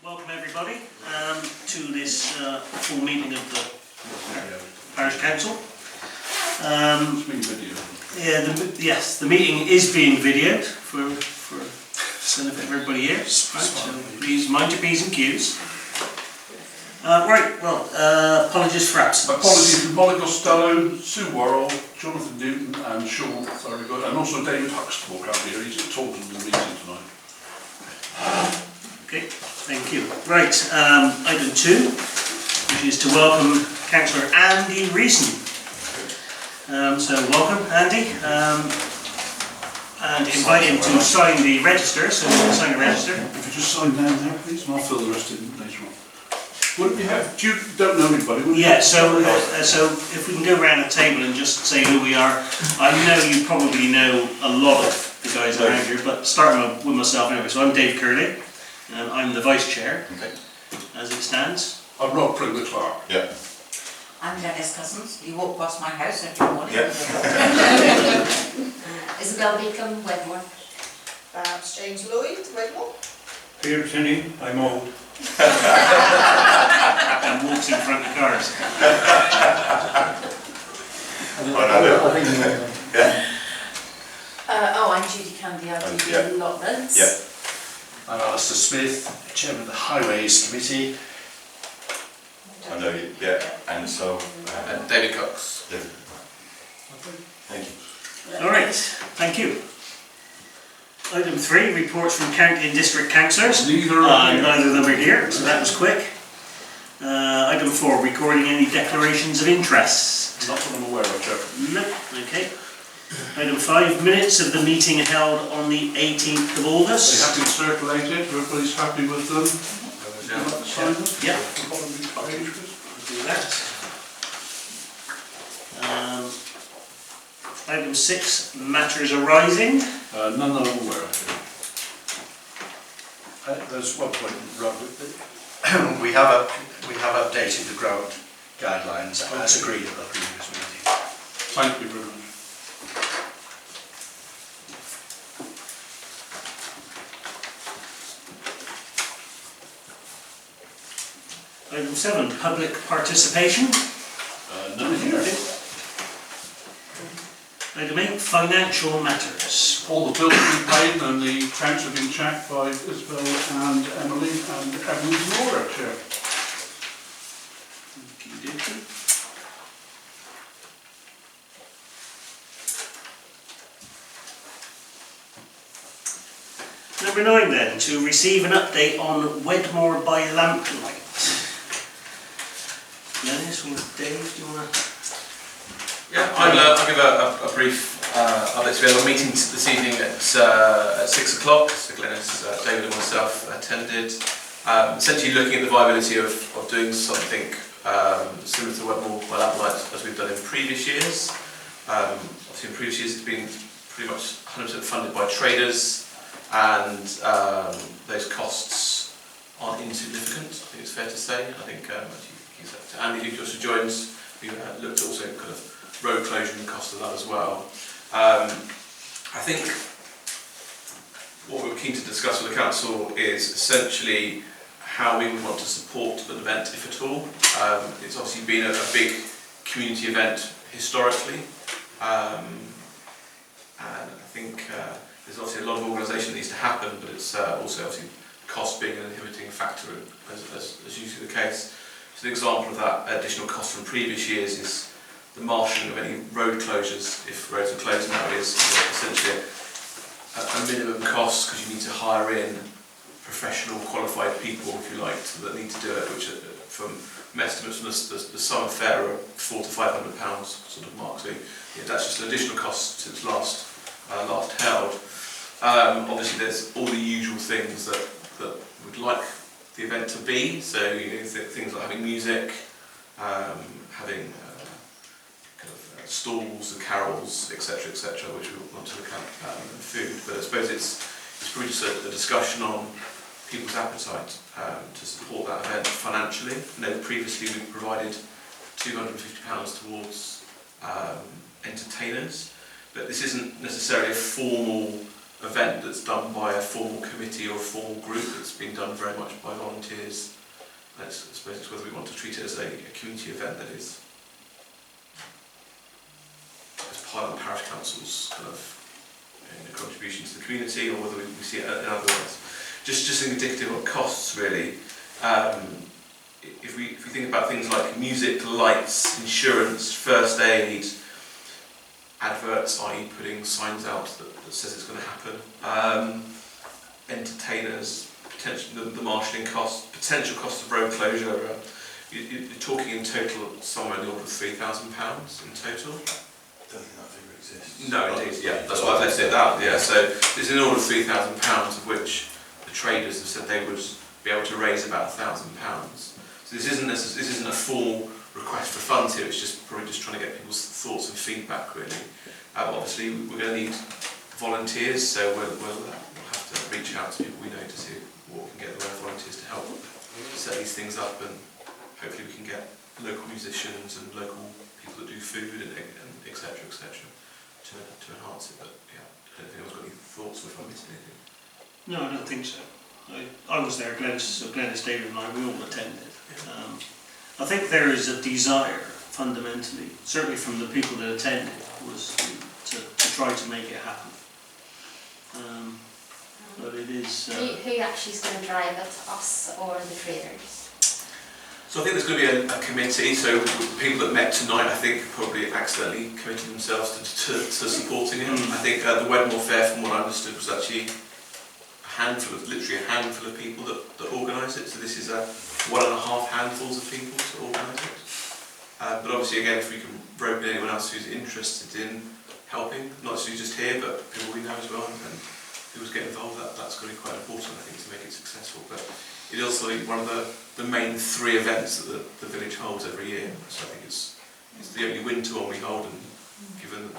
Welcome everybody to this full meeting of the Parish Council. It's being videoed. Yes, the meeting is being videoed for the benefit of everybody here. Right, so please mind your P's and Q's. Apologies for absence. Apologies from Molly Costello, Sue Worrell, Jonathan Newton and Sean Thorogood, and also David Huxtable can't be here, he's at Taunton in the meeting tonight. Okay, thank you. Right, item 2, which is to welcome Councillor Andy Reason. So welcome, Andy, and invite him to sign the register. So sign the register. If you just sign down there, please, and I'll fill the rest in later on. Wouldn't you have? You don't know anybody, would you? Yeah. So if we can go around the table and just say who we are. I know you probably know a lot of the guys around here, but starting with myself anyway. So I'm Dave Curley. I'm the Vice Chair, as it stands. I'm Rob Pringler Clark. Yeah. I'm Dennis Cousins. You walk past my house every morning. Yeah. Isabel Beacom, Wedmore. James Lloyd, Wedmore. Peter Tinney, I'm old. And walks in front of cars. I'm Judy Candy, I do the allotments. Yeah. I'm Alistair Smith, Chairman of the Highways Committee. I know you, yeah, and so David Cox. David. Thank you. All right, thank you. Item 3, reports from county and district councillors. Neither are here. Neither of them are here, so that was quick. Item 4, recording any declarations of interest. Not that I'm aware of, Chair. No, okay. Item 5, minutes of the meeting held on the 18th of They August. have been circulated, everybody's happy with them. Would you like to sign them? Yeah. The bottom page, please. Do that. Item 6, matters arising. None that I'm aware of. There's one point, Rob. we have updated the grant guidelines as agreed at the previous meeting. Thank you very much. Item 7, public participation. None here. Item 8, financial matters. All the bills have been paid and the accounts have been checked by Isabel and Emily and everyone's in order, Chair. Number 9 then, to receive an update on Wedmore by lamplight. Dennis or Dave, do you want to? Yeah, I'll give a brief update. So we have a meeting this evening at 6 o'clock. So Glennis, David and myself attended. Essentially looking at the viability of doing something similar to Wedmore by lamplight as we've done in previous years. Obviously in previous years it's been pretty much 100% funded by traders, and those costs aren't insignificant, I think it's fair to say. I think Andy, who just joined, we looked also at kind of road closure and the cost of that as well. I think what we were keen to discuss with the council is essentially how we would want to support an event, if at all. It's obviously been a big community event historically, and I think there's obviously a lot of organisation that needs to happen, but it's also obviously cost being an inhibiting factor, as usually the case. So an example of that additional cost from previous years is the marshalling of any road closures. If roads are closed now, is essentially a minimum cost, because you need to hire in professional qualified people, if you like, that need to do it, which from estimates from the summer fair are £400 to £500 sort of mark. So that's just an additional cost since last held. Obviously there's all the usual things that we'd like the event to be, so things like having music, having kind of stalls and carols, etc., which we want to look at, and food. But I suppose it's probably just a discussion on people's appetite to support that event financially. I know previously we provided £250 towards entertainers, but this isn't necessarily a formal event that's done by a formal committee or a formal group. That's been done very much by volunteers. I suppose it's whether we want to treat it as a community event that is as part of the Parish Council's kind of contribution to the community, or whether we see it in other ways. Just indicative of costs, really. If we think about things like music, lights, insurance, first aid, adverts, i.e. putting signs out that says it's going to happen, entertainers, potential the marshalling costs, potential cost of road closure, you're talking in total somewhere in the order of £3,000 in total. I don't think that figure exists. No, indeed, yeah, that's why I left it out, yeah. So it's in the order of £3,000, of which the traders have said they would be able to raise about £1,000. So this isn't a full request for funds here, it's just probably just trying to get people's thoughts and feedback, really. Obviously, we're going to need volunteers, so we'll have to reach out to people we know to see what we can get the right volunteers to help set these things up, and hopefully we can get local musicians and local people that do food and etc. to enhance it. But yeah, I don't think anyone's got any thoughts or if I missed anything. No, I don't think so. I was there, Glenys, David and I, we all attended. I think there is a desire, fundamentally, certainly from the people that attended, was to try to make it happen. But it is... Who actually is going to drive it, us or the traders? So I think there's going to be a committee, so people that met tonight, I think, probably accidentally committed themselves to supporting it. I think the Wedmore Fair, from what I understood, was actually literally a handful of people that organise it. So this is 1.5 handfuls of people to organise it. But obviously, again, if we can rope in anyone else who's interested in helping, not necessarily just here, but people we know as well, and people get involved, that's going to be quite important, I think, to make it successful. But it is also one of the main 3 events that the village holds every year. So I think it's the only winter one we hold, and given the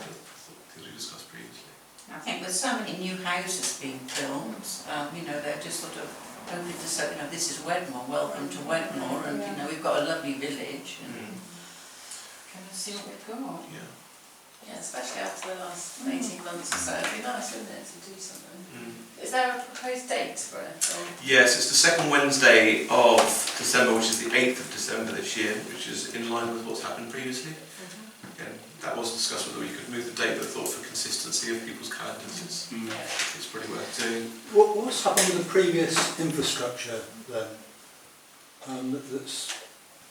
things we discussed previously. I think with so many new houses being built, they're just sort of hoping to say, this is Wedmore, welcome to Wedmore, and we've got a lovely village, and kind of see what we've got. Yeah. Yeah, especially after the last 18 months or so. It'd be nice, wouldn't it, to do something? Is there a proposed date for it? Or? Yes, it's the second Wednesday of December, which is the 8th of December this year, which is in line with what's happened previously. Again, that was discussed whether we could move the date, but I thought for consistency of people's calendars, it's pretty worth doing. What's happened with the previous infrastructure then? That's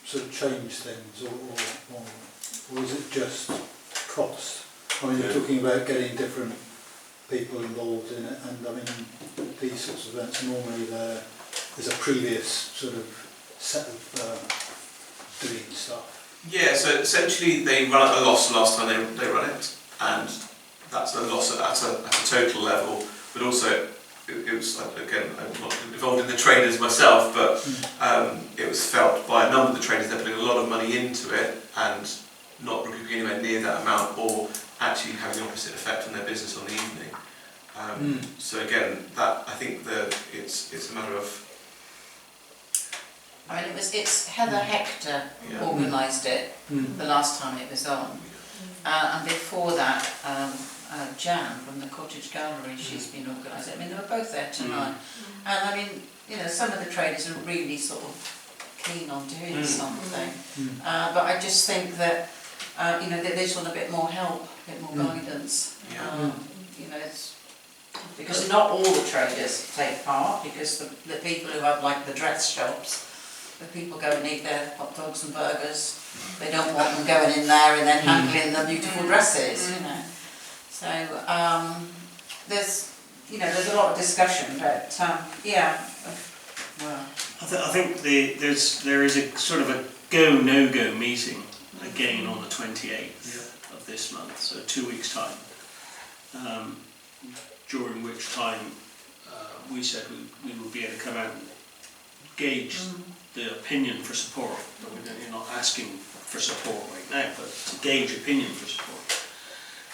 sort of changed things, or is it just cost? I mean, you're talking about getting different people involved in it, and I mean, these sorts of events, normally there's a previous sort of set of doing stuff. Yeah, so essentially they run at a loss last time they run it, and that's a loss at a total level, but also it was, again, I'm not involved in the traders myself, but it was felt by a number of the traders they're putting a lot of money into it and not recouping anywhere near that amount, or actually having the opposite effect on their business on the evening. So again, that I think it's a matter of... I mean, it's Heather Hector organised it the last time it was on, and before that, Jan from the Cottage Gallery, she's been organising it. I mean, they were both there tonight, and I mean, some of the traders are really sort of keen on doing something, but I just think that they just want a bit more help, a bit more guidance. It's because not all the traders take part, because the people who have like the dress shops, the people go and eat their hot dogs and burgers, they don't want them going in there and then handling the beautiful dresses, So there's a lot of discussion, but well. I think there is a sort of a go no go meeting again on the 28th of this month, so 2 weeks time. During which time we said we would be able to come out and gauge the opinion for support. You're not asking for support right now, but to gauge opinion for support.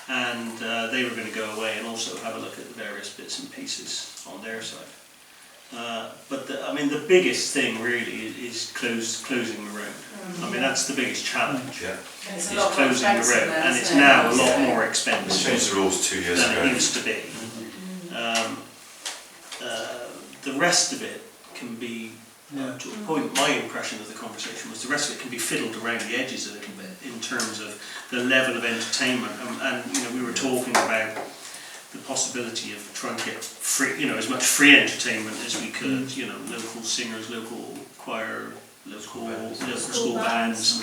And they were going to go away and also have a look at the various bits and pieces on their side. But the biggest thing really is closing the road. I mean, that's the biggest challenge. It's is closing the road, and it's now a lot more expensive We changed the rules 2 years than ago. it used to be. the rest of it can be, to a point, my impression of the conversation was the rest of it can be fiddled around the edges a little bit in terms of the level of entertainment. And you know, we were talking about the possibility of trying to get free, you know, as much free entertainment as we could, you know, local singers, local choir, local school bands,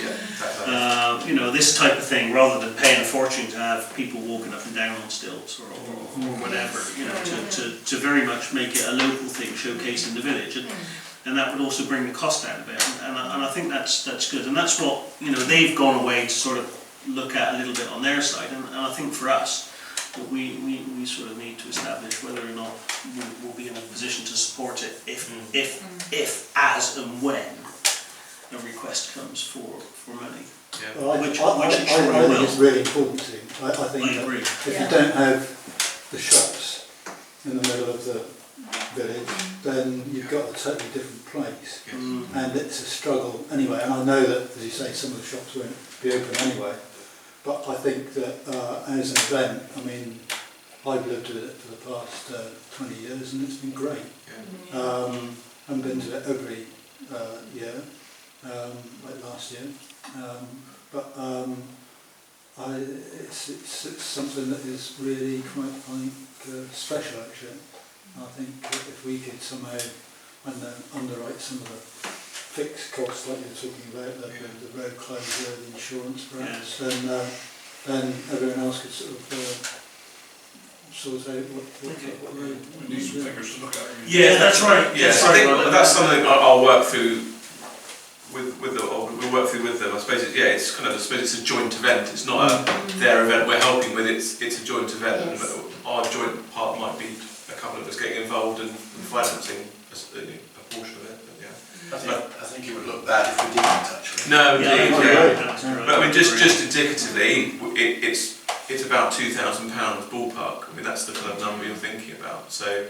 you know, this type of thing, rather than paying a fortune to have people walking up and down on stilts or whatever, you know, to very much make it a local thing, showcasing the village, and that would also bring the cost down a bit, and I think that's good, and that's what, you know, they've gone away to sort of look at a little bit on their side, and I think for us, that we sort of need to establish whether or not we'll be in a position to support it if as and when a request comes for money. Yeah. Well, Which I it surely think will. it's really important to. I think I that agree. if you don't have the shops in the middle of the village, then you've got a totally different place. And it's a struggle anyway. And I know that, as you say, some of the shops won't be open anyway. But I think that as an event, I mean, I've lived with it for the past 20 years and it's been great. I've been to it every year, like last year. It's something that is really quite, I think, special actually. I think if we could somehow underwrite some of the fixed costs like you're talking about, the road closure, the insurance perhaps, then everyone else could sort of sort out what road. We need some figures to look at. Yeah, that's right. Yes, I think that's something I'll work through we'll work through with them. I suppose it's kind of, I suppose it's a joint event. It's not their event we're helping with. It's a joint event, and our joint part might be a couple of us getting involved and financing a portion of it. I think it would look bad if we didn't touch it. No, indeed, yeah. But I mean, just indicatively, it's about £2,000 ballpark. I mean, that's the kind of number you're thinking about. So,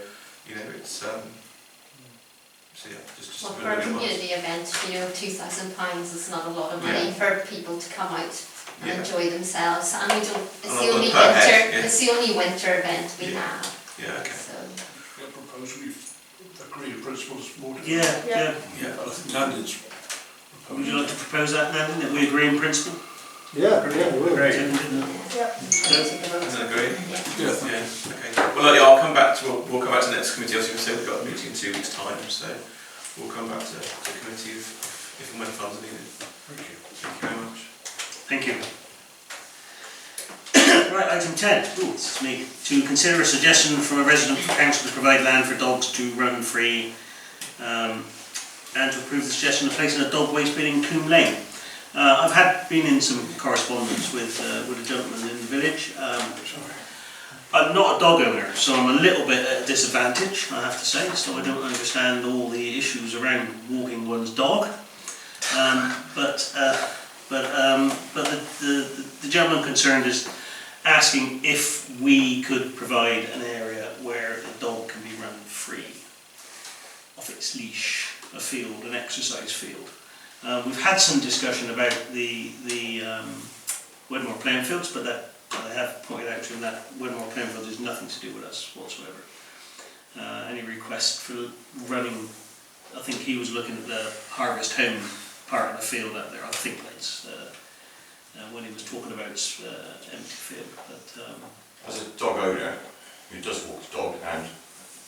you know, it's just well, for a community event, you know, £2,000 is not a lot of money for people to come out and enjoy themselves. And we don't. It's the only winter. It's the only winter event we have. Yeah. Okay. So. I propose we agree in principle to support it. Yeah. I think Nandin's Would you like to propose that, Nandin, that we agree in principle? Yeah, we will. Great. Does that agree? Yeah. Okay. Well, I'll come back to we'll come back to the next committee. As you say, we've got a meeting in 2 weeks' time, so we'll come back to the committee if and when funds are needed. Thank you. Thank you very much. Thank you. Right, item 10. Ooh, this is me. To consider a suggestion from a resident for council to provide land for dogs to run free, and to approve the suggestion of placing a dog waste bin in Coombe Lane. I've been in some correspondence with a gentleman in the village. I'm not a dog owner, so I'm a little bit at a disadvantage, I have to say, so I don't understand all the issues around walking one's dog. But the gentleman concerned is asking if we could provide an area where the dog can be run free off its leash, a field, an exercise field. We've had some discussion about the Wedmore playing fields, but that I have pointed out to him that Wedmore playing field has nothing to do with us whatsoever. Any request for running, I think he was looking at the Harvest Home part of the field out there. I think that's when he was talking about empty field. But as a dog owner who does walk the dog and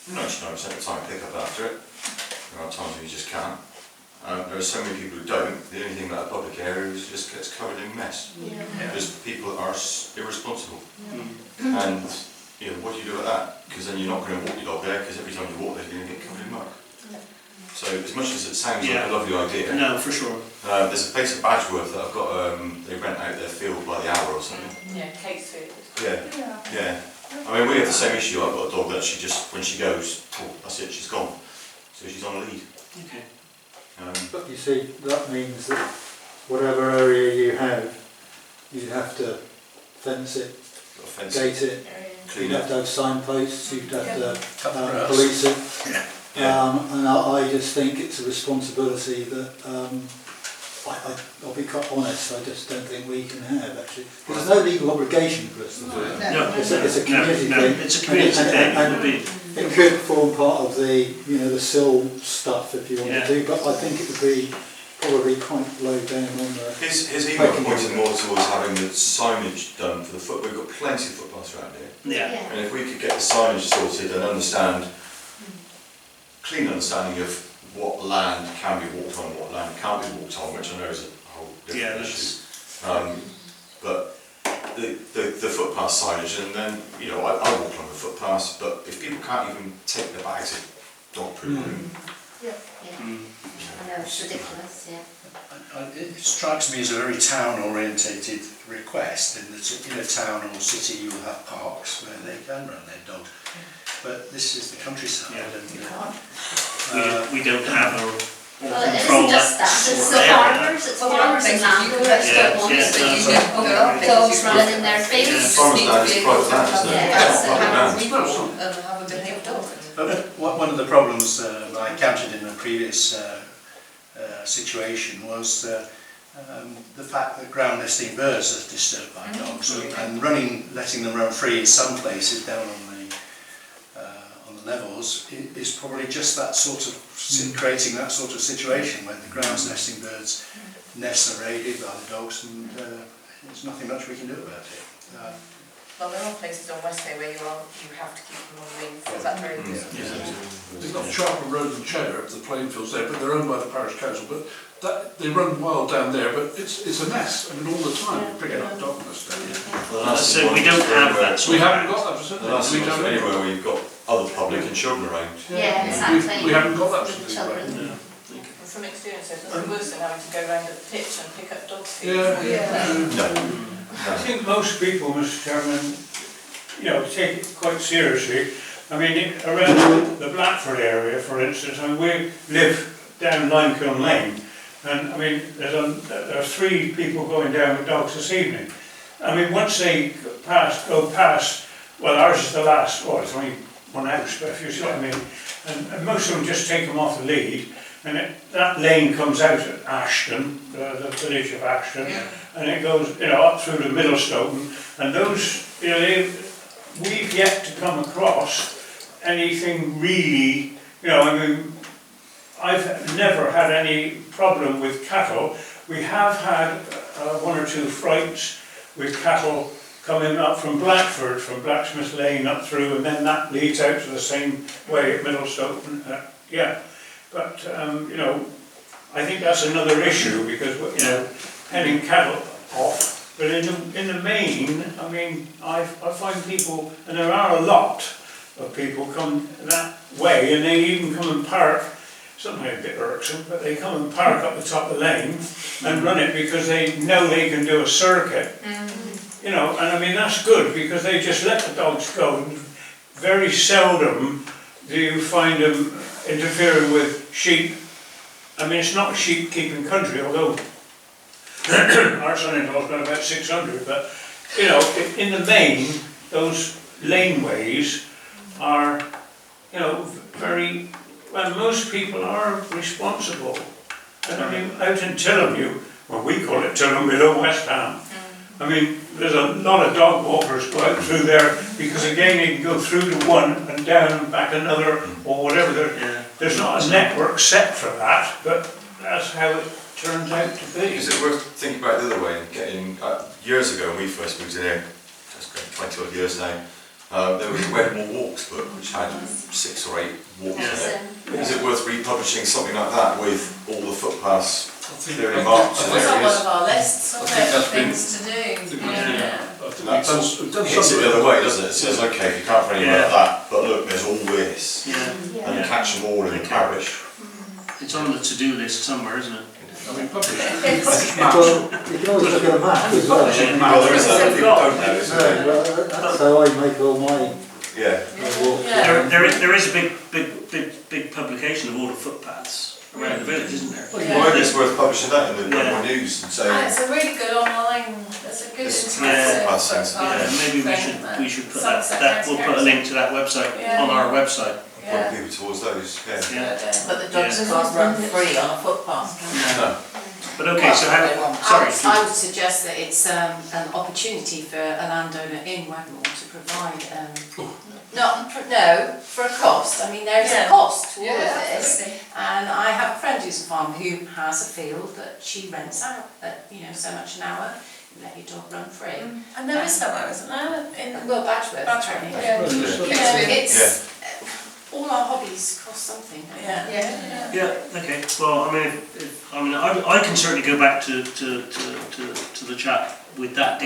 99% of the time pick up after it, there are times when you just can't. There are so many people who don't. The only thing about a public area is it just gets covered in mess. Because people are irresponsible. And you know, what do you do with that? Because then you're not going to walk your dog there, because every time you walk there you're going to get covered in mud. So as much as it sounds like a lovely idea, no, for sure. there's a place at Badgeworth that I've got, they rent out their field by the hour or something. Yeah, Kate's food. Yeah. I mean, we have the same issue. I've got a dog that she just, when she goes, that's it, she's gone. So she's on a lead. Okay. But you see, that means that whatever area you have to fence it, gate it, clean you'd it. have to have signposts, you'd have Cut the to grass. police it. And I just think it's a responsibility that I'll be quite honest, I just don't think we can have actually. Because there's no legal obligation for us to do it. No, It's a community thing. it's a community thing. And It would be. it could form part of the, the sill stuff if you want Yeah. to do, but I think it would be probably quite low down on the... His email pointed more towards having the signage done for the foot. We've got plenty of footpaths around here. Yeah. And if we could get the signage sorted and clean understanding of what land can be walked on, what land can't be walked on, which I know is a whole different issue. But the footpath signage, and then, I walk along the footpaths, but if people can't even take their bags of dog poo in, Yeah. I know, it's ridiculous, yeah. It strikes me as a very town-orientated request, in that in a town or city you will have parks where they can run their dogs. But this is the countryside, Yeah. and We don't have or Well, it control isn't just that, sort it's of the area. farmers, it's farmers and landowners that want Yeah, to yeah, see dogs running in their Yeah, fields. farmers' land is private land, isn't it? Yeah, It's that's not public land. And have a behaved dog. but one of the problems I encountered in a previous situation was the fact that ground nesting birds are disturbed by dogs, and letting them run free in some places down on the levels is probably just that sort of creating that sort of situation where the ground nesting birds' nests are raided by the dogs, and there's nothing much we can do about it. Well, there are places on West Bay where you have to keep them on wing, so that's very good. They've got Sharper Road and Cheddar, the playing fields there, but they're owned by the Parish Council. But they run wild down there, but it's a mess. I mean, all the time you're picking up dog nests down here. So we don't have that sort We of haven't ground. got that facility. The last We one was don't anywhere where you've got other public and children around. Yeah, exactly. We haven't got that With facility. children. From experience, it's nothing worse than having to go round at the pitch and pick up dogs' feet. No. I think most people, Mr. Chairman, take it quite seriously. I mean, around the Blackford area, for instance, we live down Limekiln Lane, and I mean, there are 3 people going down with dogs this evening. I mean, once they go past, well, ours is the last, it's only one house, but if you see what I mean, and most of them just take them off the lead, and that lane comes out at Ashton, the village of Ashton, and it goes, up through the Middlestone, and those, we've yet to come across anything really, I've never had any problem with cattle. We have had 1 or 2 frights with cattle coming up from Blackford, from Blacksmith Lane up through, and then that leads out to the same way at Middlestone. But I think that's another issue, because heading cattle off. But in the main, I mean, I find people, and there are a lot of people come that way, and they even come and park, something a bit irksome, but they come and park up the top of the lane and run it because they know they can do a circuit. And I mean, that's good, because they just let the dogs go. Very seldom do you find them interfering with sheep. I mean, it's not a sheep keeping country, although our son-in-law's got about 600, but in the main, those laneways are, very, well, most people are responsible. And I mean, out in Tillamview, well, we call it Tillam below West Ham. I mean, there's a lot of dog walkers go out through there, because again, they can go through to one and down and back another, or whatever. There's not a network set for that, but that's how it turns out to be. Is it worth thinking about it the other way and getting, years ago when we first moved in here, just 20 odd years now, there was a Wedmore Walks book which had 6 or 8 walks in it. Is it worth republishing something like that with all the footpaths clearly marked in It's on one areas? of our lists, of things to do. That hits it the other way, doesn't it? It says, okay, if you can't find anything like that, but look, there's all this, and catch them all in the parish. It's on the to-do list somewhere, isn't it? I mean, publish maps. Well, you can always look at a map as well. Well, there is that, people don't know, isn't there? That's how I make all my Yeah. walks. There is a big publication of all the footpaths around the village, isn't there? Well, maybe it's worth publishing that in the Wedmore News and And saying, it's a really good online, it's a good It's interactive footpaths, Maybe we should put that. We'll put a link to that website on our website. point people towards those, But the dogs can't run free on a footpath, can they? No. But okay, so how, sorry. I would suggest that it's an opportunity for a landowner in Wedmore to provide, no, for a cost. I mean, there's a cost to all of this. And I have a friend who's a farmer who has a field that she rents out at, so much an hour. You let your dog run free. And there is somewhere, isn't there? Well, Badgeworth. It's all our hobbies cost something. Yeah. Okay. Well, I mean, I can certainly go back to the chat with that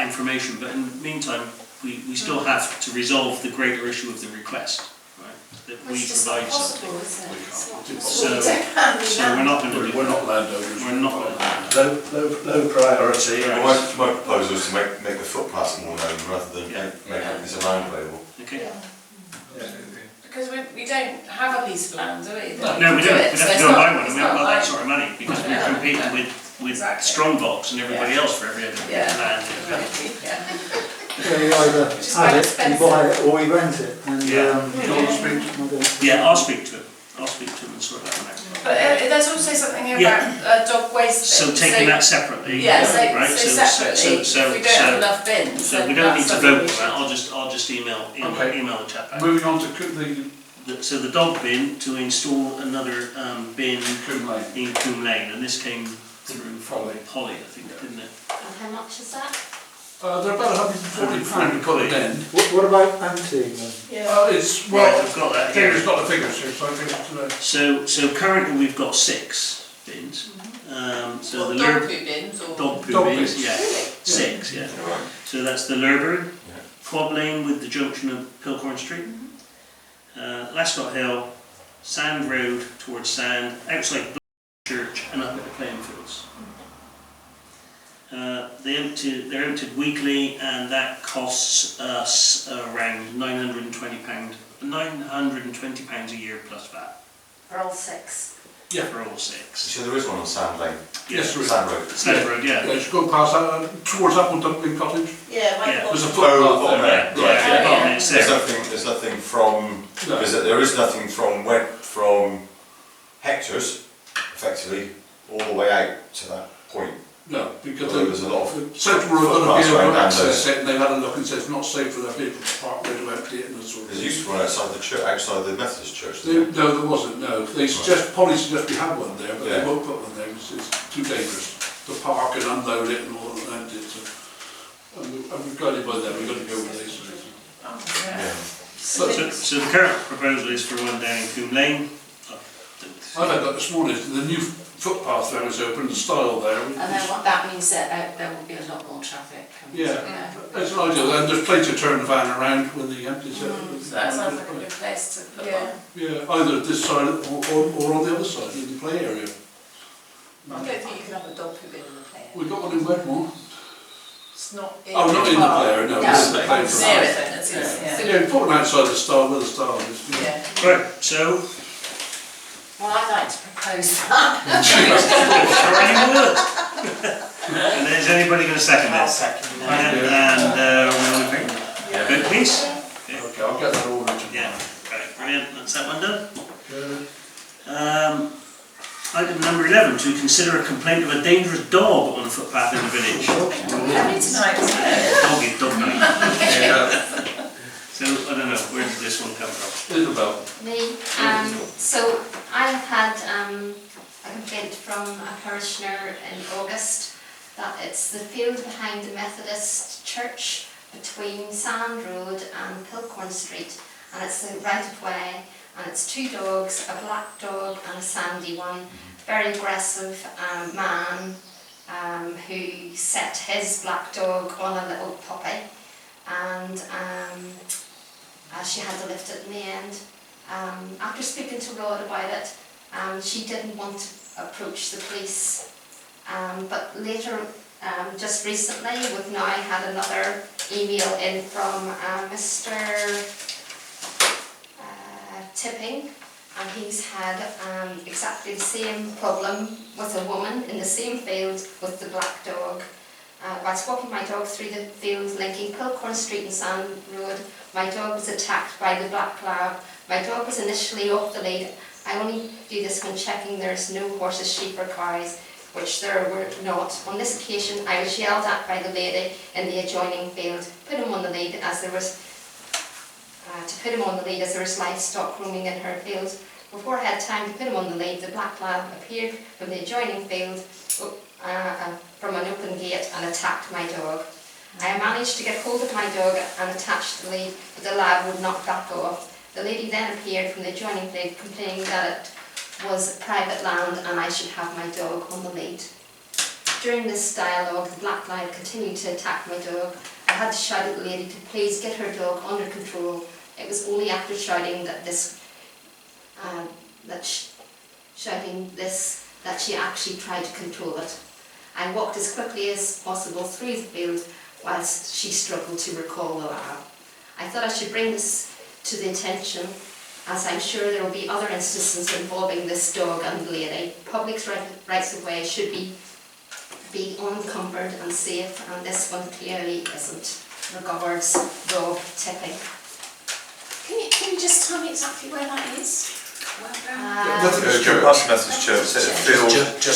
information. But in the meantime, we still have to resolve the greater issue of the request, right? That we provide something. So we're not going to do. We're not landowners. We're not. Low priority. My proposal is to make the footpaths more known rather than make it as a land available. Okay. Because we don't have a piece of land, do we? No, we don't. We'd have to go and buy one, and we haven't got that sort of money because we're competing with Strongbox and everybody else for every other land. So you either have it, you buy it, or you rent it. And, I'll speak to him. I'll speak to him and sort that one out. But there's also something here about dog waste. So taking that separately, right? Separately. If we don't have enough bins, so we don't need to vote on that. I'll just email the chap back. Moving on to the So the dog bin, to install another bin in Coombe Lane, and this came through from Polly, I think, didn't it? And how much is that? they're about £140 to put it in. What about anteing then? It's, Right, I've got that here. David's got the figures here, so I think it's today. So currently we've got 6 bins. So the dog poo bins or dog poo dog bins, bins. yeah, 6, yeah. So that's the Lurburn, Quab Lane with the junction of Pilcorn Street, Lascott Hill, Sand Road towards Sand, outside Church, and up at the playing fields. They're emptied weekly, and that costs us around £920 a year plus VAT. For all 6? Yeah, for all 6. So there is one on Sand Lane. Yes, there is. Sand Road. Sand Road, yeah. Yeah, just go past that, towards Apple Dumpling Cottage. Yeah. There's a footpath there. Yeah. There's nothing from, there is nothing from Hector's, effectively, all the way out to that point. No, because there's a lot of Central Road going to be able to footpaths access it, and they've had a look and said it's not safe for their people to park there to empty it and that sort of There's thing. used to one outside the church, outside the Methodist church. No, there wasn't, no. They suggest, Polly suggests we have one there, but they won't put one there because it's too dangerous to park and unload it and all that and empty it. So, and we're guided by them, we've got to go with this. So the current proposal is for one down in Coombe Lane. I've had that this morning, the new footpath there is open, the style there. And then what that means that there will be a lot more traffic coming through there. It's an ideal, and there's plenty to turn the van around when the empties it. So that sounds like a good place to put one. Yeah, either this side or on the other side, in the play area. I don't think you can have a dog poo bin in the play area. We've got one in Wedmore. It's not in Oh, not in the play area, no. It's in the play near area. it then, it's Yeah, you put them outside the style, where the style is. Right, so Well, I'd like to propose that. and is anybody going to second I'll this? second And we'll agree. Vote please. Okay, I'll get that all written. Yeah, right, brilliant, that's that one done. Okay. Item number 11, to consider a complaint of a dangerous dog on a footpath in the village. Heavy tonight, isn't it? Dog night. So, I don't know, where did this one come from? Isabel. Me. So I have had a complaint from a parishioner in August that it's the field behind the Methodist church between Sand Road and Pilcorn Street, and it's the right of way, and it's 2 dogs, a black dog and a sandy one. Very aggressive man who set his black dog on a little puppy, and she had to lift it in the end. After speaking to Rod about it, she didn't want to approach the police, but later, just recently, we've now had another email in from Mr. Tipping, and he's had exactly the same problem with a woman in the same field with the black dog. Whilst walking my dog through the field linking Pilcorn Street and Sand Road, my dog was attacked by the black lab. My dog was initially off the lead. I only do this when checking there's no horses, sheep or cows. which there were not. On this occasion, I was yelled at by the lady in the adjoining field, put him on the lead as there was livestock roaming in her field. Before I had time to put him on the lead, the black lad appeared from the adjoining field from an open gate and attacked my dog. I managed to get hold of my dog and attach the lead, but the lad would not back off. The lady then appeared from the adjoining field, complaining that it was private land and I should have my dog on the lead. During this dialogue, the black lad continued to attack my dog. I had to shout at the lady to please get her dog under control. It was only after shouting that she actually tried to control it. I walked as quickly as possible through the field whilst she struggled to recall the lad. I thought I should bring this to the attention, as I'm sure there will be other instances involving this dog and lady. Public rights of way should be unencumbered and safe, and this one clearly isn't. Regards, dog tipping. Can you just tell me exactly where that is? Past Methodist Church, it's a field.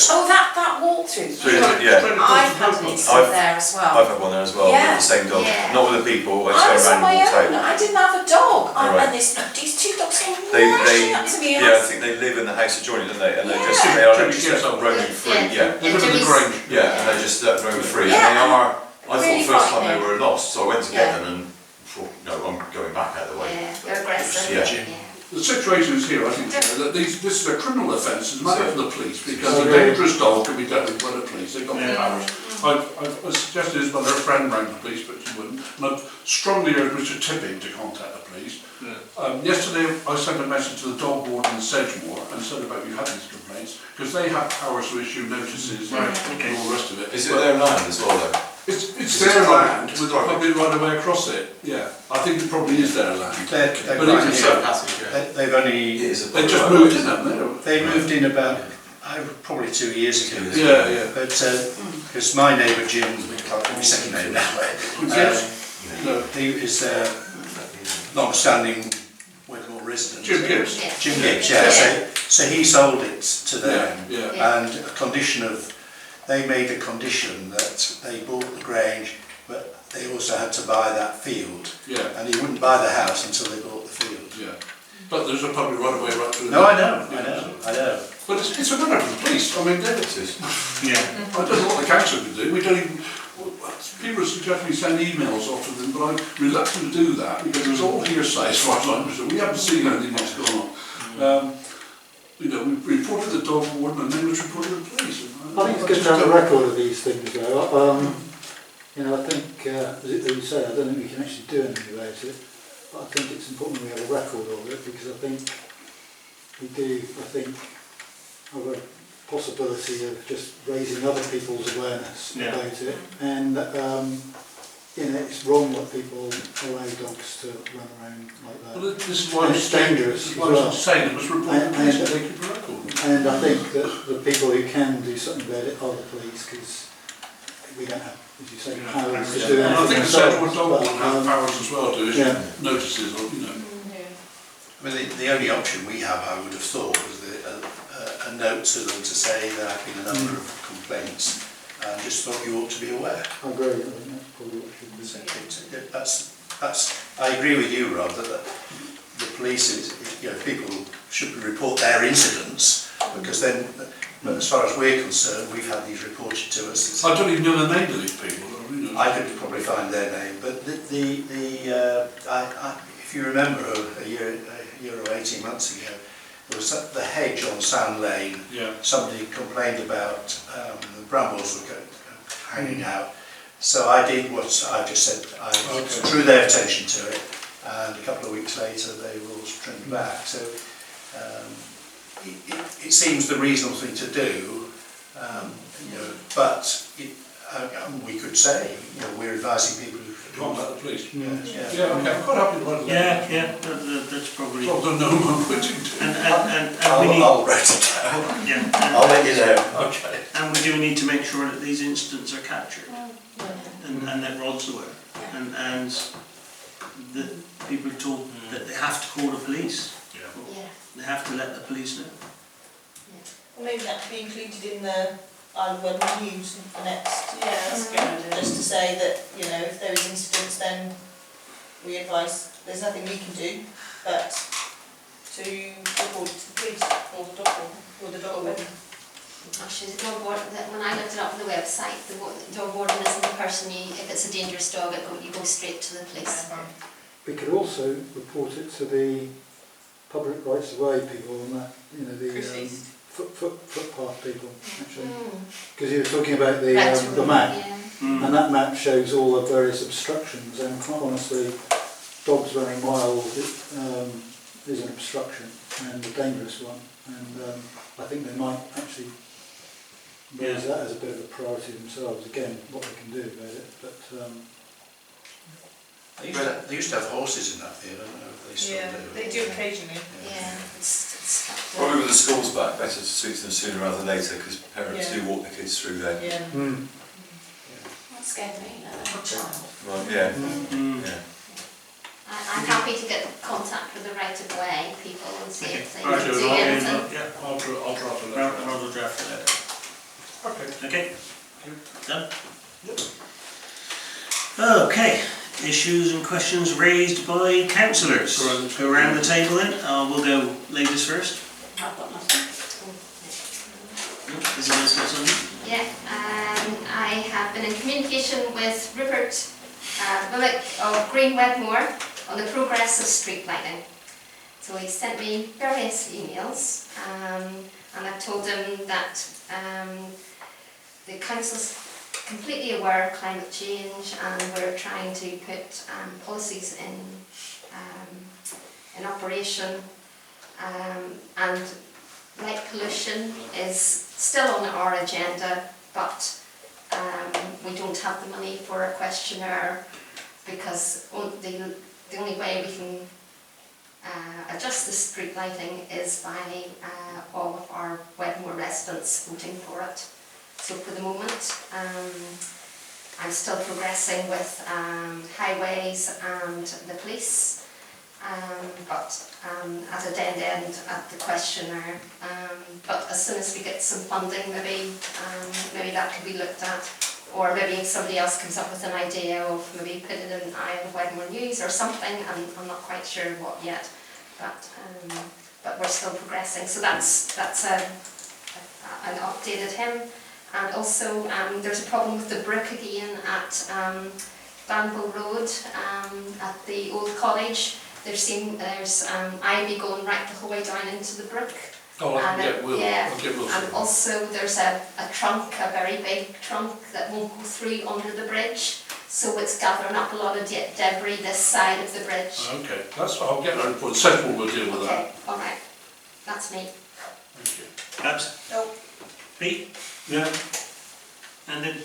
Oh, that walk-through. Yeah. I've had an incident there as well. I've had one there as well, Yeah. with the same dog. Yeah. Not with the people, I I was turned on around my and walked own. out. I didn't have a dog. Right. And these two dogs came They, rushing up to me. And yeah, I think they live in the house adjoining, don't they? And they're just, Yeah. they are Jimmy just Gibbs up roaming free, yeah. They live in the Grange. Yeah, and they're just roaming free. Yeah, And they are, I really thought first time they frightening. were lost, so I went to get Yeah. them and thought, no, I'm going back out of the way. Yeah, they're aggressive. Yeah. The situation is here, I think, that this is a criminal offence, it's a matter for the police, because So a dangerous dog can be dealt with by the police, they've got the Yeah. powers. I suggested this, but her friend rang the police, but she wouldn't, and I've strongly urged Mr Tipping to contact the police. Yesterday I sent a message to the dog warden in Sedgemoor and said about you had these complaints, because they have powers to issue notices and all the rest of it. Is it But their land as well though? It's their land with the public right of way across it, yeah. I think it probably is their land. They're But quite even new. so, They've only, It is a they just public moved right in, haven't they? they moved in about, probably 2 years ago. Yeah, yeah. But, because my neighbour Jim, we can't call his second name now, No. he is a long-standing Wedmore resident. Jim Gibbs. Yeah. Jim Gibbs, yeah. So he sold it to them, Yeah. and a condition of, they made a condition that they bought the Grange, but they also had to buy that field, Yeah, and he wouldn't buy the house until they bought the field. yeah. But there's a public right of way right through. No, there. I know. But it's a matter for the police. I mean, It is. Yeah. I don't know what the council can do. We don't even. People suggest we send emails off to them, but I'm reluctant to do that because it's all hearsay as far as I'm concerned. We haven't seen anything that's gone on. You know, we reported the dog warden and then it was reported to the police. I think it's good to have a record of these things though. You know, I think, as you say, I don't think we can actually do anything about it, but I think it's important we have a record of it because I think we do, have a possibility of just raising other people's awareness Yeah. about it, and you know, it's wrong that people allow dogs to run around like that. Well, this is why And it's dangerous This is as why I well. was saying it was reported to the police, but they keep a record. And I think that the people who can do something about it are the police, because we don't have, as you say, powers to do And I think anything the central ourselves. dog But, warden have powers as well to issue yeah. notices or, you know. I mean, the only option we have, I would have thought, was a note to them to say there have been a number of complaints, and just thought you ought to be aware. I agree, I think that's probably what should be. I agree with you, Rob, that the police, you know, people should report their incidents, because then, but as far as we're concerned, we've had these reported to us. I don't even know the name of these people. You know. I could probably find their name, but if you remember a year or 18 months ago, there was the hedge on Sand Lane. Yeah. Somebody complained about the brambles were hanging out. So I did what I just said. I drew their attention to it, and a couple of weeks later they were all trimmed back. So it seems the reasonable thing to do, you know. But we could say, you know, we're advising people who Contact the police. Yeah. Yeah, okay, I'm quite happy to write it down. Yeah, that's probably. Well, I don't know who I'm putting to. And we need. I'll write it down. Yeah, I'll let you know. Okay. and we do need to make sure that these incidents are captured, and that Rod's aware, and that people are told that they have to call the police. Yeah. They have to let the police know. Well, maybe that could be included in the I'll Wedmore News the next. Yeah, that's a good idea. Just to say that, you know, if there is incidents, then we advise there's nothing we can do, but to report to the police or the dog warden. Actually, the dog warden, when I looked it up on the website, the dog warden isn't the person if it's a dangerous dog, you go straight to the police. We could also report it to the public rights of way people and that, you know, the footpath people, actually. Because you were talking about the map, Yeah. and that map shows all the various obstructions, and quite honestly, dogs running wild is an obstruction, and a dangerous one, and I think they might actually raise that as a bit of a priority themselves, again, what they can do about it, but They used to have horses in that field, I don't know if they still do. They do occasionally. Yeah, it's Probably with the schools back, better to speak to them sooner rather than later, because parents Yeah. do walk the kids through there. Yeah. That scared me, a child. Right, yeah. Yeah. I'm happy to get contact with the right of way people and see if they Right, can so do I'll- anything. yeah, I'll draft a letter. I'll draft the letter. Okay. Okay, done? Okay, issues and questions raised by councillors. Go around the table then, we'll go ladies first. I've got nothing. Is there else got something? Yeah, I have been in communication with Rupert Bullock of Green Wedmore on the progress of street lighting. So he sent me various emails, and I've told him that the council's completely aware of climate change, and we're trying to put policies in operation, and light pollution is still on our agenda, but we don't have the money for a questionnaire, because the only way we can adjust the street lighting is by all of our Wedmore residents voting for it. So for the moment, I'm still progressing with highways and the police, but at a dead end at the questionnaire. But as soon as we get some funding, maybe that could be looked at, or maybe somebody else comes up with an idea of maybe put it in Isle of Wedmore News or something. I'm not quite sure what yet, but we're still progressing. So that's an updated him. And also there's a problem with the brook again at Banville Road at the old cottage. There's ivy going right the whole way down into the brook. Oh, I can get Will. Yeah, I'll get Will. and also there's a trunk, a very big trunk that won't go through under the bridge. So it's gathering up a lot of debris this side of the bridge. Okay, I'll get that report. Central will deal with that. Okay, all right, that's me. Thank you. Babs? No. Pete? Yeah. And then?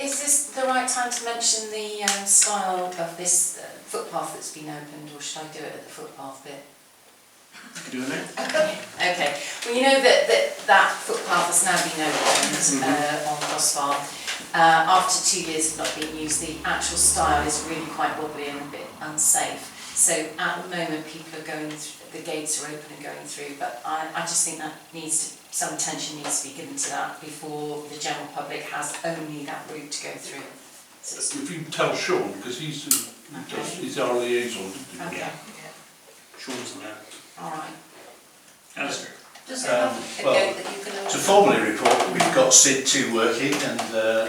Is this the right time to mention the style of this footpath that's been opened, or should I do it at the footpath bit? You can do it now. Okay. Well, you know that footpath has now been opened on Cross Farm. After 2 years of not being used, the actual style is really quite wobbly and a bit unsafe. So at the moment, people are going through, the gates are open and going through, but I just think that some attention needs to be given to that before the general public has only that route to go through. So If you tell Sean, because he's our liaison. okay. Yeah. Sean's the man. All right. Alistair? Just well, a goat that you can To formally report, we've got SID2 working, and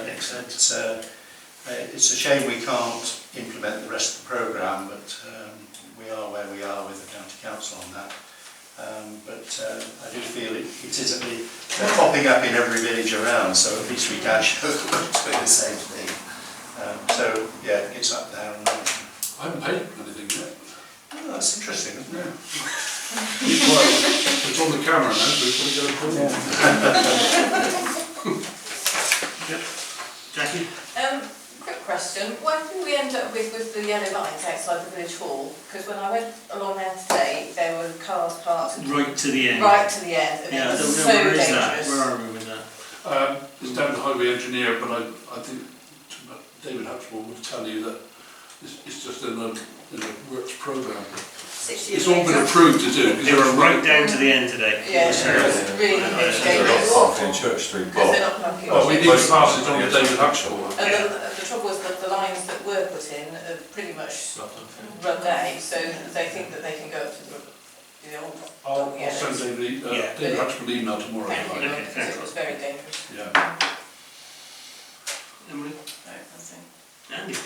it's a shame we can't implement the rest of the programme, but we are where we are with the County Council on that. But I do feel it isn't they're popping up in every village around, so at least we can show that we're doing the same thing. So yeah, it's up there and running. I haven't paid anything yet. Oh, that's interesting, isn't it? Well, it's on the camera now, so we've got to get a call. Yep. Jackie? Quick question. Why did we end up with the yellow lights outside the village hall? Because when I went along there today, there were cars parked Right to the end. right to the end, and Yeah, I it don't was know, so where is that? dangerous. Where are we with that? It's down to the highway engineer, but I think David Hatchmore would tell you that it's just in a works programme. 6 years It's all been later. approved to do. They were right down to the end today. Yeah, It was it's really Yeah. huge. They're not It's parking in awful. Church Street. Because they're not parking. Well, we need to pass it on to David Huxtable. And the trouble is that the lines that were put in are pretty much run down, so they think that they can go up to the old. I'll send David, Yeah. David Huxtable email tomorrow. Thank you, Okay, because thanks. it was very dangerous. Yeah. Emily? No, nothing. Andy?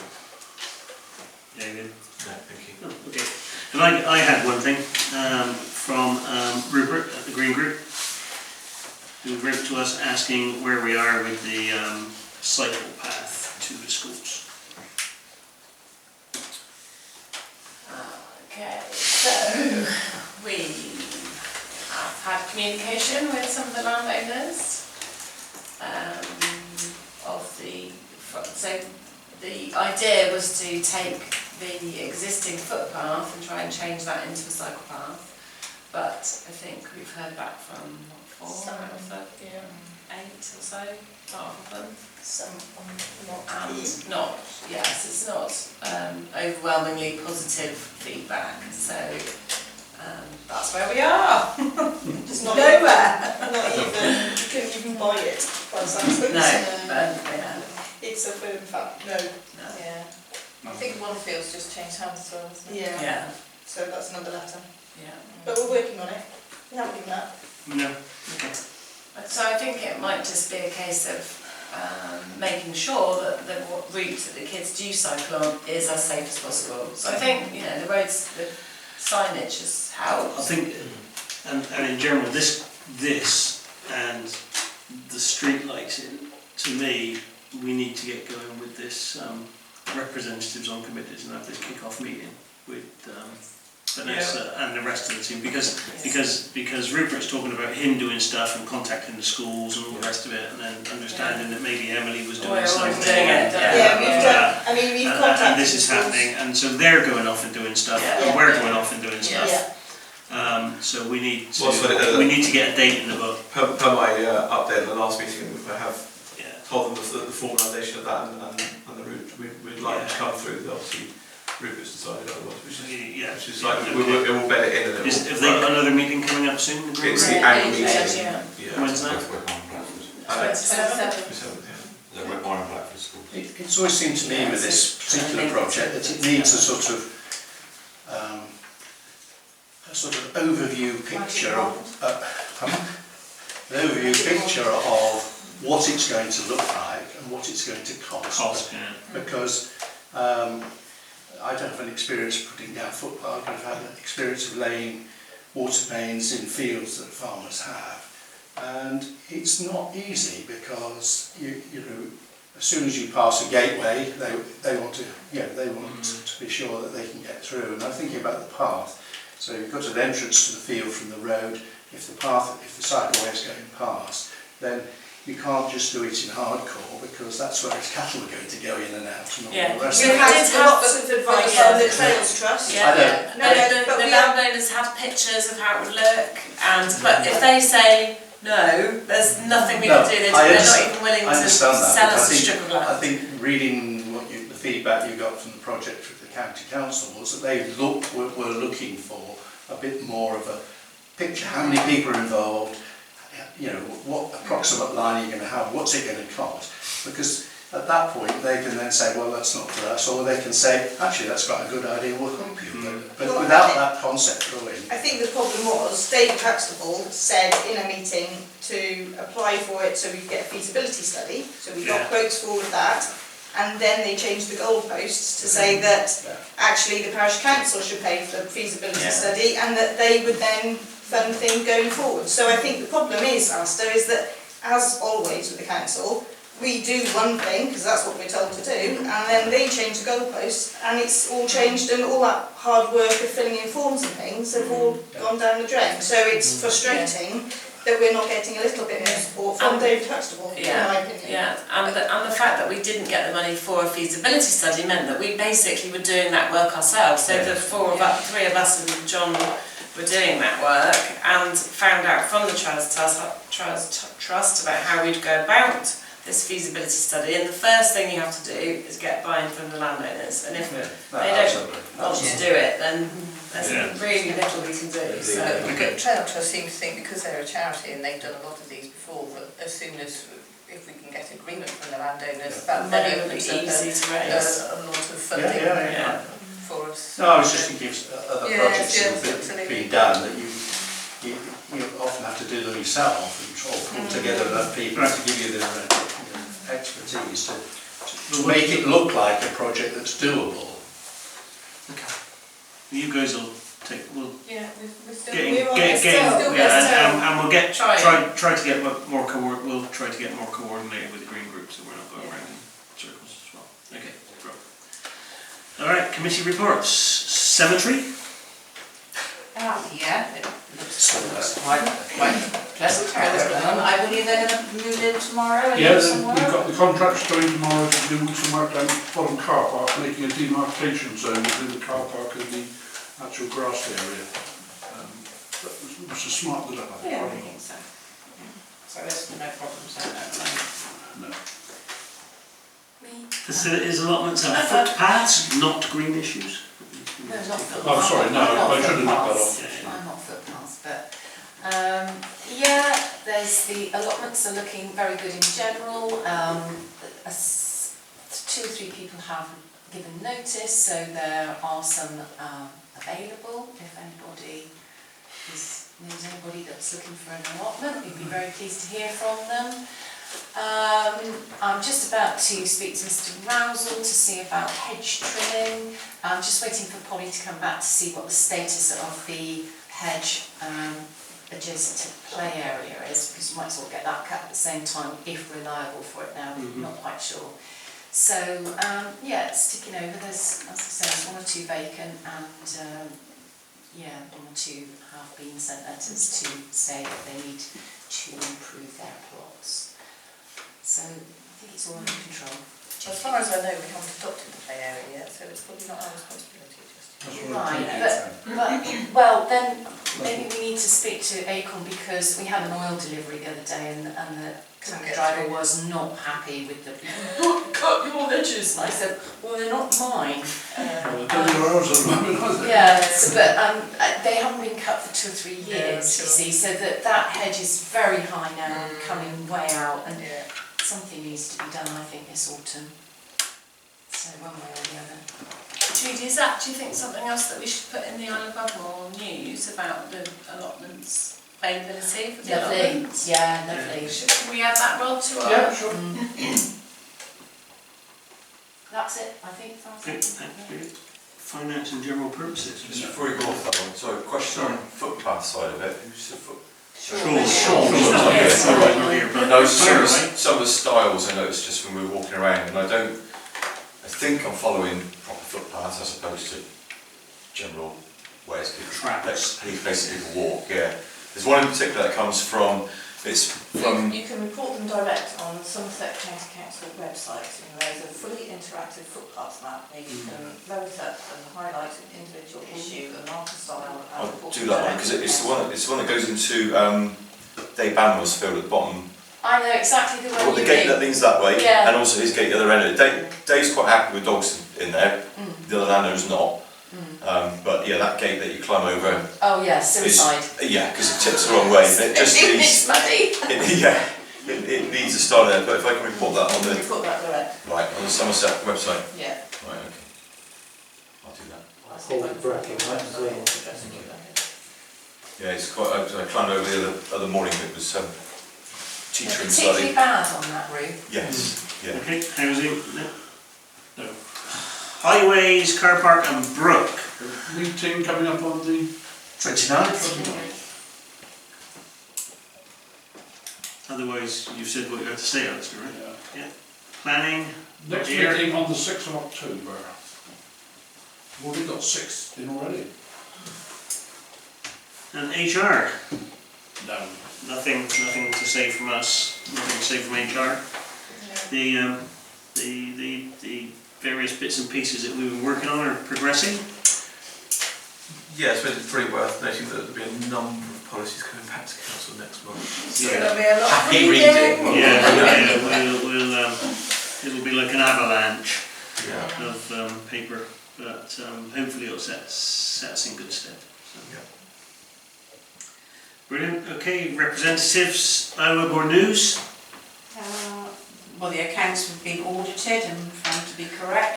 David? Yeah, thank you. Oh, okay. And I had one thing from Rupert at the Green Group, who wrote to us asking where we are with the cycle path to the schools. Okay, so we have had communication with some of the landowners of the, so the idea was to take the existing footpath and try and change that into a cycle path, but I think we've heard back from what, 4 Some, out of the yeah. 8 or so, half of them. Some, not And keen. not, yes, it's not overwhelmingly positive feedback, so that's where we are. Just not Nowhere. Not even, you couldn't even buy it by the sounds of it. No, yeah, It's a firm fact, no. no. Yeah. I think one field's just changed hands as well, isn't it? Yeah. Yeah, So that's another letter. yeah. But we're working on it. We haven't given up. No? Okay. So I think it might just be a case of making sure that the route that the kids do cycle on is as safe as possible. So I think, you know, the roads, the signage has helped. I think, and in general, this and the street lights, to me, we need to get going with this representatives on committees and have this kick-off meeting with Vanessa and the rest of the team, because Rupert's talking about him doing stuff and contacting the schools and all the rest of it, and then understanding that maybe Emily was doing We're something. always doing it, Yeah, we've done, I mean, we've contacted. And this is the schools. happening, and so they're going off and doing stuff, Yeah. and we're going off and doing stuff. Yeah. So we need to, Well, so we need to get a date in the book. Per my update at the last meeting, I have Yeah. told them the formalisation of that and the route we'd like to come through. Obviously, Rupert's decided otherwise, which is like we'll bed it in and it will. Have they got another meeting coming up soon? The group? It's the Yeah, annual yeah, meeting. yeah. Yeah. When's that? Both Wedmore and Blackford. 27th. Is that Wedmore and Blackford schools? It's always seemed to me with this particular project that it needs a sort of overview picture of an overview picture of what it's going to look like and what it's going to cost. Because I don't have an experience of putting down footpath, but I've had an experience of laying water mains in fields that farmers have, and it's not easy because you know, as soon as you pass a gateway, they want to to be sure that they can get through. And I'm thinking about the path. So you've got an entrance to the field from the road. If the cycleway is going past, then you can't just do it in hardcore because that's where his cattle are going to go in and out and all Yeah. the rest We've of it. had lots of advice from the Trails Trust. Yeah, I don't- but the we landowners had pictures of how it would look, but if they say no, there's nothing we can do. They're not even willing I to understand that, sell but us a strip of land. I think reading the feedback you got from the project with the county council was that they were looking for a bit more of a picture. How many people are involved? You know, what approximate line are you going to have? What's it going to cost? Because at that point they can then say, well, that's not for us, or they can say, actually, that's quite a good idea. We'll help you. But Well, without that concept going. I think the problem was, David Huxtable said in a meeting to apply for it so we could get a feasibility study, so we got quotes for all of that, and then they changed the goalposts to say that actually the Parish Council should pay for the feasibility study and that they would then fund things going forward. So I think the problem is, Alistair, is that as always with the council, we do one thing because that's what we're told to do, and then they change the goalposts and it's all changed, and all that hard work of filling in forms and things have all gone down the drain. So it's frustrating that we're not getting a little bit more support from David Huxtable, in my opinion. Yeah, and the fact that we didn't get the money for a feasibility study meant that we basically were doing that work ourselves. So the three of us and John were doing that work and found out from the Trust about how we'd go about this feasibility study, and the first thing you have to do is get buy-in from the landowners, and if Yeah, they don't want to do it, then there's really little we can do. So The Trail Trust seems to think because they're a charity and they've done a lot of these before, that as soon as if we can get agreement from the landowners, that money then would be opens up easy to raise. a lot of funding Yeah. for us. No, I was just thinking of other projects yes, that have been done that you often have to do them yourself and pull together enough people to give you the expertise to make it look like a project that's doable. You guys will take, we'll Yeah, we're still, get, we're get, still, and we'll get, Try. try to get more we'll try to get more coordinated with the green group, so we're not going around in circles as well. Okay, right. Alright, committee reports. Cemetery? Yeah, it looks quite pleasant. I believe they're going to move in tomorrow and Yeah, do some we've work. got the contracts going tomorrow to do some work down the bottom car park, making a demarcation zone between the car park and the actual grassed area. That was a smart little idea. Yeah, I think so. So there's no problems there at the moment. No. Facilities allotments and footpaths, not green issues. No, not footpaths. Oh, sorry, no, I should have knocked that footpaths. I'm not footpaths, but yeah, there's the allotments are looking very good in general. 2 or 3 people have given notice, so there are some available. If anybody knows anybody that's looking for an allotment, we'd be very pleased to hear from them. I'm just about to speak to Mr. Rousel to see about hedge trimming. I'm just waiting for Polly to come back to see what the status of the hedge adjacent to the play area is, because you might as well get that cut at the same time if we're liable for it now, we're not quite sure. So yeah, it's ticking over. There's, as I say, there's 1 or 2 vacant, and yeah, 1 or 2 have been sent letters to say that they need to improve their plots. So I think it's all under control. As far as I know, we haven't adopted the play area yet, so it's probably not our responsibility. Right, but well then maybe we need to speak to Acorn, because we had an oil delivery the other day and the truck driver was not happy with the cut your hedges, and I said, well, they're not mine. Yes, but they haven't been cut for 2 or 3 years, you see, so that hedge is very high now, coming way out, and something needs to be done, I think, this autumn. So one way or the other. Judy, is that, do you think, something else that we should put in the Isle of Wedmore news about the allotments availability for the allotments? Yeah, lovely. Can we add that, Rob, to our... Yeah, sure. That's it, I think. Finance and general purposes. Just before you go off that one, so a question on footpath side of it. Who's the foot? Sure. No, some of the styles I noticed just when we were walking around, and I think I'm following proper footpaths as opposed to general ways places people walk. Yeah, there's one in particular that comes from. It's from. You can report them direct on Somerset County Council website, and there's a fully interactive footpath map where you can load up and highlight an individual issue and mark a style. I'll do that one because it's the one that goes into Dave Banwell's field at the bottom. I know exactly the one The gate that leads that way, yeah. and also his gate the other end of it. Dave's quite happy with dogs in there. The other landowner's not. But yeah, that gate that you climb over. Oh yeah, suicide. Yeah, because it tips the wrong way. And it just needs. It's muddy. It needs a style there. But if I can report that on the Report that direct. right on the Somerset website. Yeah. Right. Okay. I'll do that. Hold bracket, right, as well. Yeah, it's quite. I climbed over the other morning. It was teetering particularly slightly. bad on that route. Yes. Yeah. Okay, housing, no. Highways, car park and brook. Meeting coming up on the 29th. Otherwise, you've said what you had to say, Alistair, right? Yeah. Planning. Next meeting on the 6th of October. We've already got 6 in already. And HR. No. Nothing to say from us. Nothing to say from HR. The various bits and pieces that we've been working on are progressing. Yeah, I suppose it's pretty worth noting that there'll be a number of policies coming back to council next month. It's going to be a lot of Happy reading. reading. Yeah, it'll be like an avalanche Yeah. of paper, but hopefully it'll set us in good stead. So. Yeah. Brilliant. Okay, representatives, Wedmore News. Well, the accounts have been audited and found to be correct.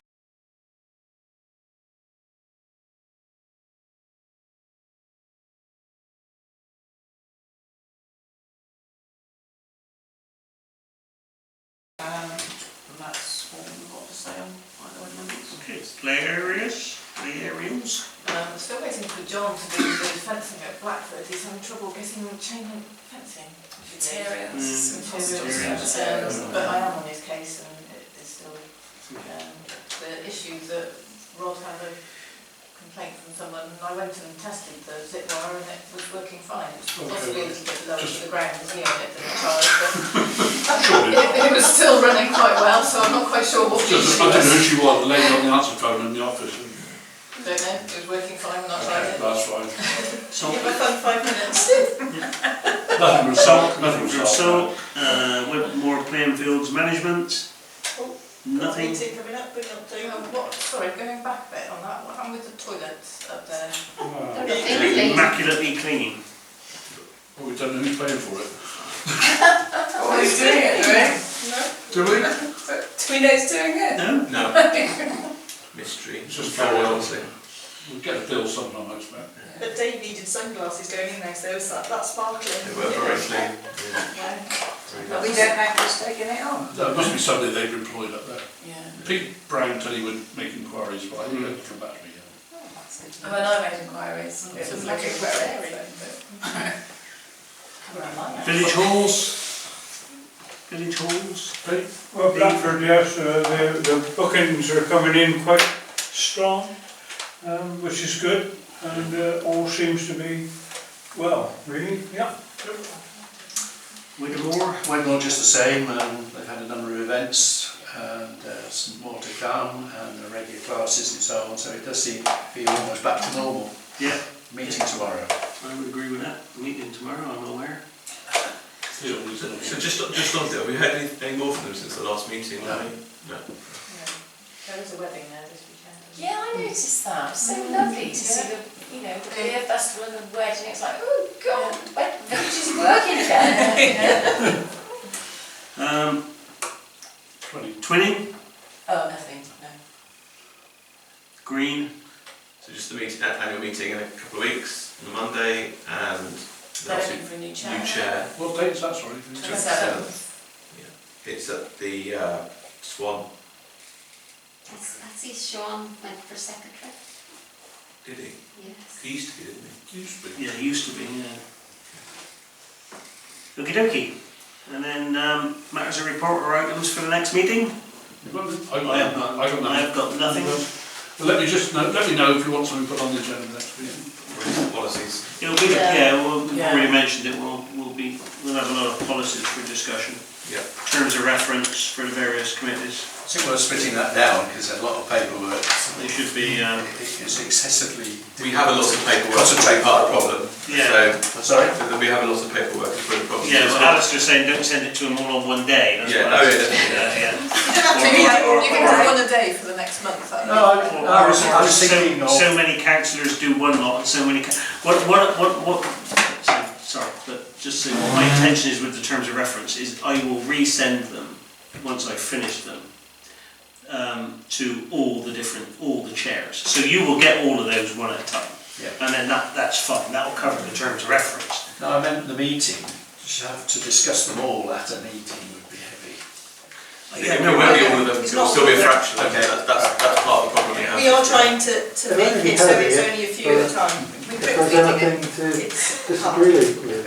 That's all we've got to say on the ordinance. Okay, play areas. Still waiting for John to do the fencing at Blackford. He's having trouble getting chain link fencing. Materials. But I am on his case, and it's still the issue that Rod had a complaint from someone, and I went and tested the zip wire, and it was working fine. It was possibly a little bit lower to the ground as he on it than the child, but it was still running quite well, so I'm not quite sure what the issue I don't know was. who she was, the lady on the answer phone in the office. I don't know, it was working fine when I tried it. That's fine. So, Give a fun 5 minutes. Nothing was solved. Nothing was solved. Wedmore Playing Fields Management. Nothing. Meeting coming up, but not doing. Sorry, going back a bit on that, what happened with the toilets up there? Immaculately clean. Well, we don't know who's paying for it. Oh, he's doing it, No. Do we? Do we know he's doing it? No? No. Mystery. It's just Carry carry on. on. We'll get a bill sometime, I expect. But Dave needed sunglasses going in there, so there was that sparkling. They were very clean. But we don't know who's taking it on. That must be somebody they've employed up there. Yeah. Pete Brown said he would make inquiries, but I think he'll come back to me yet. Oh, that's good. When I made inquiries, it was looking very Village halls. Village halls. Pete? Well, Blackford, yes, the bookings are coming in quite strong, which is good, and all seems to be well, really, yeah. Wedmore just the same, they've had a number of events and some more to come and the regular classes and so on, so it does seem to be almost back to normal. Yeah. Meeting tomorrow. I would agree with that. Meeting tomorrow, I'm aware. So just on there, have we heard any more from them since the last meeting? No. No. There was a wedding there this weekend. Yeah, I noticed that. So lovely to see the, the beer festival and the wedding. It's like, oh God, when village is working again. 20. Oh, nothing. No. Green. So just the annual meeting in a couple of weeks, on a Monday, and They're looking for a new chair. new chair. What date is that, sorry? 27th. Yeah. It's at the Swan. I see Sean went for secretary. Did he? Yes. He used to be, didn't he? Used to be. Yeah, it used to be, yeah. Okie dokie. And then matters of report or items for the next meeting? I have got nothing. Well, let me know if you want something put on the agenda next week. Policies. It'll be, we've already mentioned it, we'll have a lot of policies for discussion. Yeah. Terms of reference for the various committees. I think we're splitting that down because there's a lot of paperwork. They should be, It's excessively. We have a lot of paperwork. Concentrate part of the problem. Yeah. So, Sorry? we have a lot of paperwork for the problem. yeah, well, Alistair's saying don't send it to them all on one day. That's Yeah, what oh, yeah. You can have one a day for the next month. No, I was thinking of. So many councillors do one lot and so many, sorry, but just so what my intention is with the terms of reference is I will resend them once I've finished them to all the chairs. So you will get all of those one at a time. Yeah. And then that's fine, that'll cover the terms of reference. No, I meant the meeting. To have to discuss them all at a meeting would be heavy. It won't be all of them, it'll still be a fraction. Okay, that's part of the problem we have. We are trying to make it so it's only a few at a time. If there's anything to disagree with, really.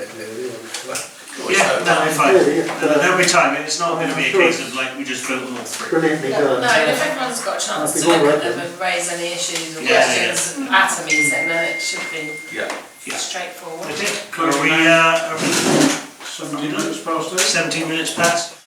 Yeah, that'll be fine. Yeah, There'll be time, it's not going to be a case of like we just vote them all through. Brilliantly No, done. if everyone's got a chance to That'd be look all at right them and raise any issues or Yeah, questions at a meeting, then it should be Yeah. straightforward. Okay, are we 17 minutes past 8? 17 minutes past?